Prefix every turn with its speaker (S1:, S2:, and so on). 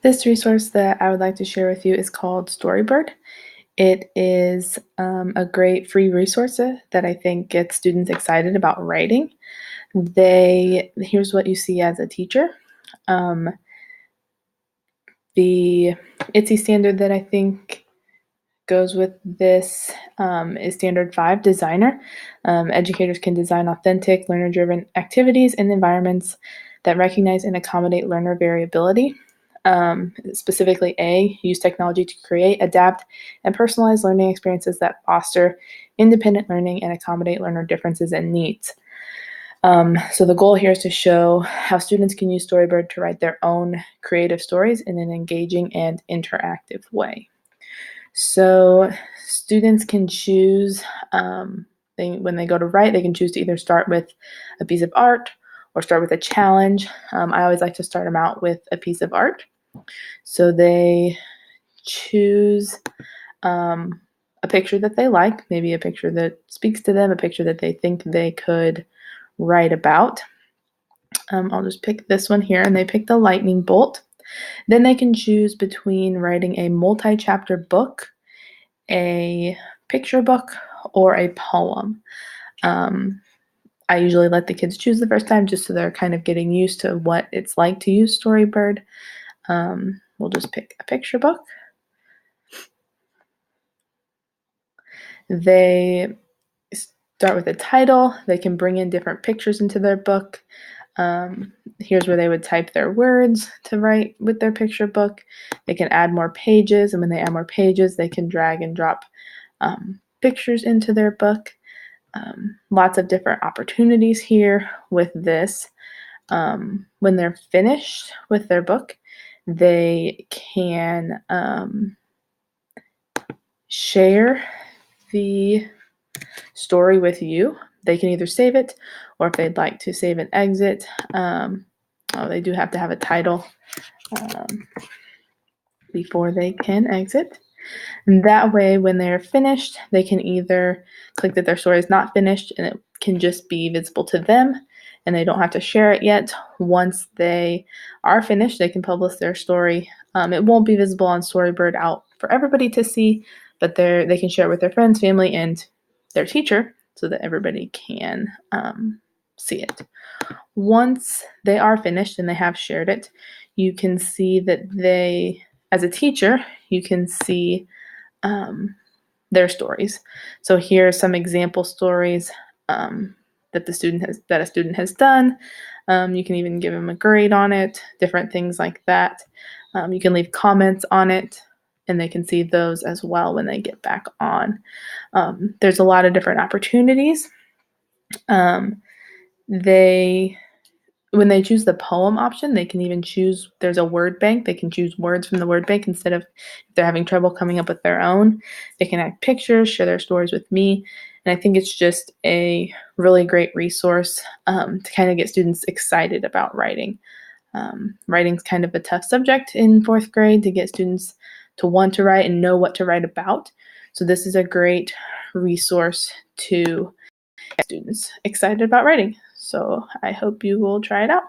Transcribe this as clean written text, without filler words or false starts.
S1: This resource that I would like to share with you is called Storybird. It is a great free resource that I think gets students excited about writing. Here's what you see as a teacher. Um, the ITSE standard that I think goes with this is Standard 5, Designer. Educators can design authentic, learner-driven activities and environments that recognize and accommodate learner variability. Specifically A, use technology to create, adapt, and personalize learning experiences that foster independent learning and accommodate learner differences and needs. So the goal here is to show how students can use Storybird to write their own creative stories in an engaging and interactive way. So students can choose, when they go to write, they can choose to either start with a piece of art or start with a challenge. I always like to start them out with a piece of art. So they choose a picture that they like, maybe a picture that speaks to them, a picture that they think they could write about. I'll just pick this one here, and they pick the lightning bolt. Then they can choose between writing a multi-chapter book, a picture book, or a poem. I usually let the kids choose the first time just so they're kind of getting used to what it's like to use Storybird. We'll just pick a picture book. They start with a title. They can bring in different pictures into their book. Here's where they would type their words to write with their picture book. They can add more pages, and when they add more pages, they can drag and drop pictures into their book. Lots of different opportunities here with this. When they're finished with their book, they can share the story with you. They can either save it, or if they'd like to save and exit, they do have to have a title before they can exit. And that way, when they're finished, they can either click that their story is not finished and it can just be visible to them and they don't have to share it yet. Once they are finished, they can publish their story. It won't be visible on Storybird out for everybody to see, but they can share it with their friends, family, and their teacher so that everybody can see it. Once they are finished and they have shared it, you can see that as a teacher, you can see their stories. So here are some example stories that a student has done. You can even give them a grade on it, different things like that. You can leave comments on it, and they can see those as well when they get back on. There's a lot of different opportunities. When they choose the poem option, they can even choose, there's a word bank. They can choose words from the word bank instead of, if they're having trouble coming up with their own. They can add pictures, share their stories with me. And I think it's just a really great resource to kind of get students excited about writing. Writing's kind of a tough subject in 4th grade to get students to want to write and know what to write about. So this is a great resource to get students excited about writing. So I hope you will try it out.